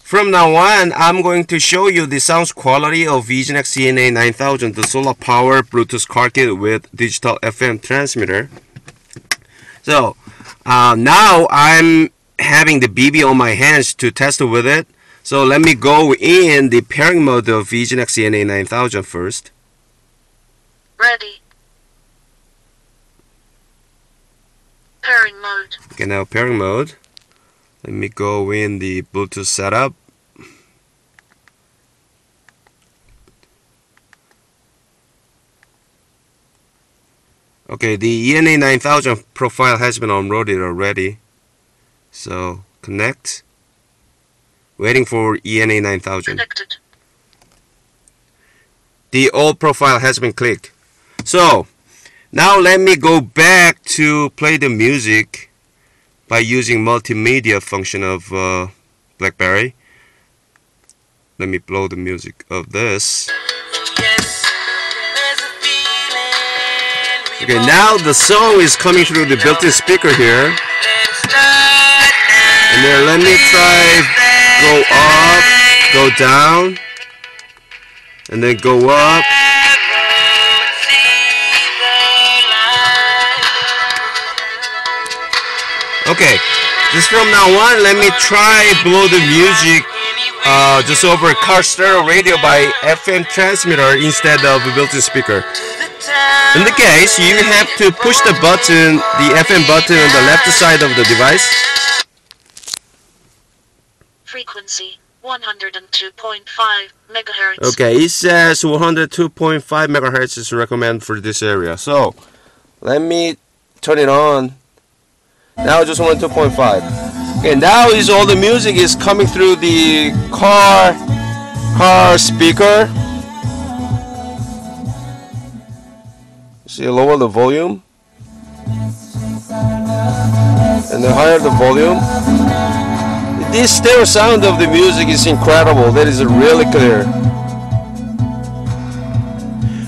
From now on, I'm going to show you the sound quality of EZNEX ENA-9000, the solar power Bluetooth car kit with digital FM transmitter. So now I'm having the BB on my hands to test with it. So let me go in the pairing mode of EZNEX ENA-9000 first. Ready. Pairing mode. Okay, now pairing mode. Let me go in the Bluetooth setup. Okay, the ENA-9000 profile has been unloaded already. So connect. Waiting for ENA-9000. Connected. The old profile has been clicked. So now let me go back to play the music by using multimedia function of BlackBerry. Let me blow the music of this. Okay, now the song is coming through the built-in speaker here. And then let me try go up, go down, and then go up. Okay, just from now on, let me try blow the music just over car stereo radio by FM transmitter instead of a built-in speaker. In the case, you have to push the button, the FM button on the left side of the device. Frequency 102.5 megahertz. Okay, it says 102.5 megahertz is recommended for this area. So let me turn it on. Now just 102.5. Okay, now is all the music is coming through the car speaker. See, lower the volume, and then higher the volume. This stereo sound of the music is incredible. That is really clear.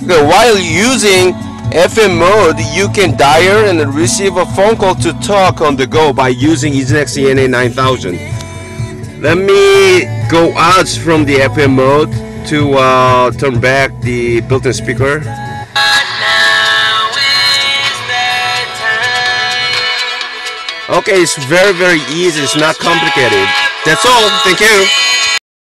Okay, while using FM mode, you can dial and receive a phone call to talk on the go by using EZNEX ENA-9000. Let me go out from the FM mode to turn back the built-in speaker. Okay, it's very easy. It's not complicated. That's all. Thank you.